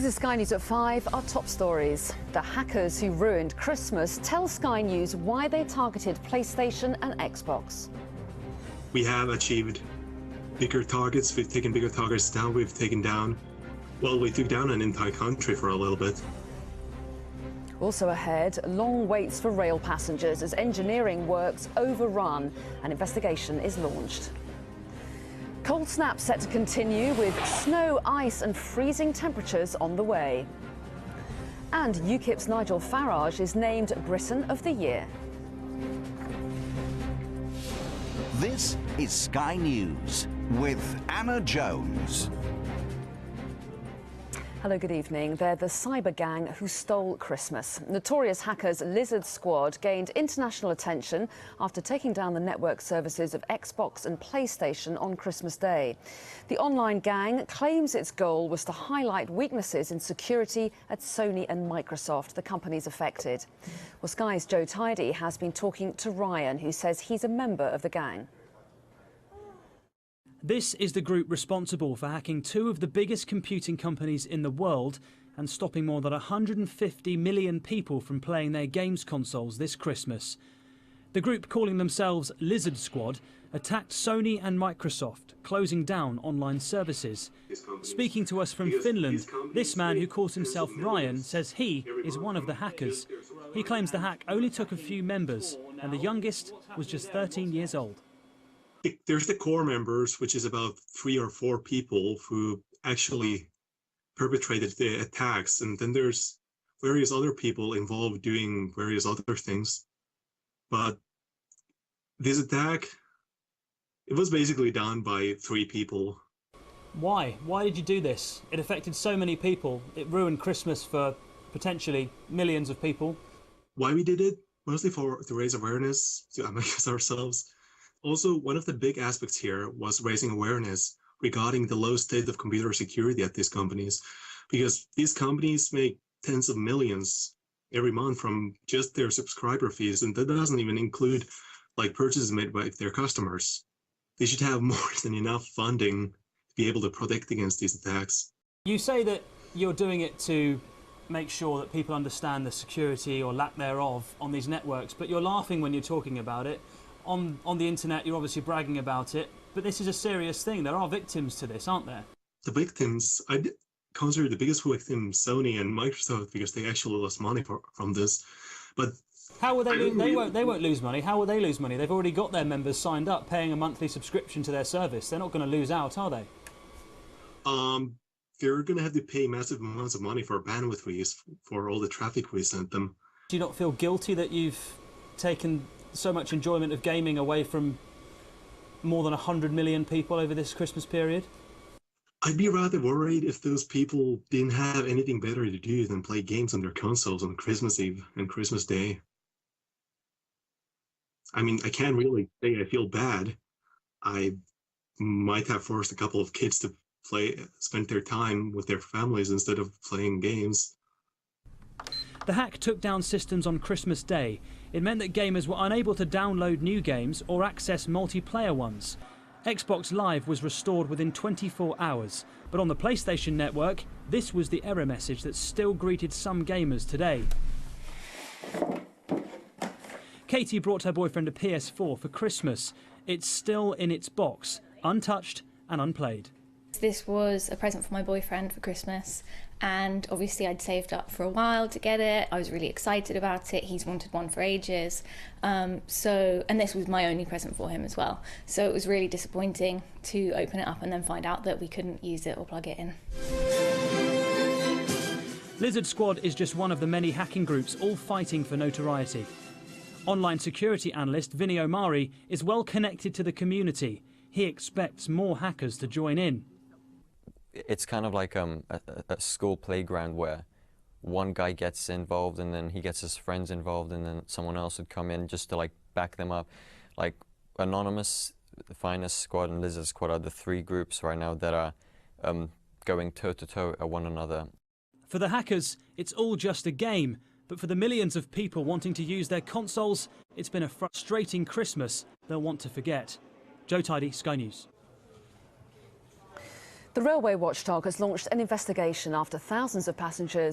This is Sky News at 5. Our top stories. The hackers who ruined Christmas tell Sky News why they targeted PlayStation and Xbox. We have achieved bigger targets. We've taken bigger targets down. We took down an entire country for a little bit. Also ahead, long waits for rail passengers as engineering works overrun. An investigation is launched. Cold snap set to continue with snow, ice and freezing temperatures on the way. And UKIP's Nigel Farage is named BRITON of the Year. This is Sky News with Anna Jones. Hello, good evening. They're the cyber gang who stole Christmas. Notorious hackers VIZZZ gained international attention after taking down the network services of Xbox and PlayStation on Christmas Day. The online gang claims its goal was to highlight weaknesses in security at Sony and Microsoft, the companies affected. Well, Sky's Joe Tidy has been talking to Ryan, who says he's a member of the gang. This is the group responsible for hacking two of the biggest computing companies in the world and stopping more than 150 million people from playing their games consoles this Christmas. The group, calling themselves Lizard Squad, attacked Sony and Microsoft, closing down online services. Speaking to us from Finland, this man, who calls himself Ryan, says he is one of the hackers. He claims the hack only took a few members and the youngest was just 13 years old. There's the core members, which is about 3 or 4 people who actually perpetrated the attacks. And then there's various other people involved doing various other things. But this attack, it was basically done by 3 people. Why? Why did you do this? It affected so many people. It ruined Christmas for potentially millions of people. Why we did it? Mostly to raise awareness, to amuse ourselves. Also, one of the big aspects here was raising awareness regarding the low state of computer security at these companies, because these companies make tens of millions every month from just their subscriber fees, and that doesn't even include like purchases made by their customers. They should have more than enough funding to be able to protect against these attacks. You say that you're doing it to make sure that people understand the security or lack thereof on these networks, but you're laughing when you're talking about it. On the internet, you're obviously bragging about it, but this is a serious thing. There are victims to this, aren't there? The victims, I consider the biggest victim Sony and Microsoft, because they actually lost money from this. But how will they lose? They won't lose money. How will they lose money? They've already got their members signed up, paying a monthly subscription to their service. They're not going to lose out, are they? They're going to have to pay massive amounts of money for bandwidth fees for all the traffic we sent them. Do you not feel guilty that you've taken so much enjoyment of gaming away from more than 100 million people over this Christmas period? I'd be rather worried if those people didn't have anything better to do than play games on their consoles on Christmas Eve and Christmas Day. I mean, I can't really say I feel bad. I might have forced a couple of kids to spend their time with their families instead of playing games. The hack took down systems on Christmas Day. It meant that gamers were unable to download new games or access multiplayer ones. Xbox Live was restored within 24 hours, but on the PlayStation network, this was the error message that still greeted some gamers today. Katie brought her boyfriend a PS4 for Christmas. It's still in its box, untouched and unplayed. This was a present for my boyfriend for Christmas, and obviously I'd saved up for a while to get it. I was really excited about it. He's wanted one for ages. And this was my only present for him as well. So it was really disappointing to open it up and then find out that we couldn't use it or plug it in. Lizard Squad is just one of the many hacking groups all fighting for notoriety. Online security analyst VINNIE OMARI is well connected to the community. He expects more hackers to join in. It's kind of like a school playground where one guy gets involved and then he gets his friends involved and then someone else would come in just to like back them up. Like Anonymous, the Finest Squad and Lizard Squad are the 3 groups right now that are going toe-to-toe at one another. For the hackers, it's all just a game, but for the millions of people wanting to use their consoles, it's been a frustrating Christmas they'll want to forget. Joe Tidy, Sky News. The railway watchdog has launched an investigation after thousands of passengers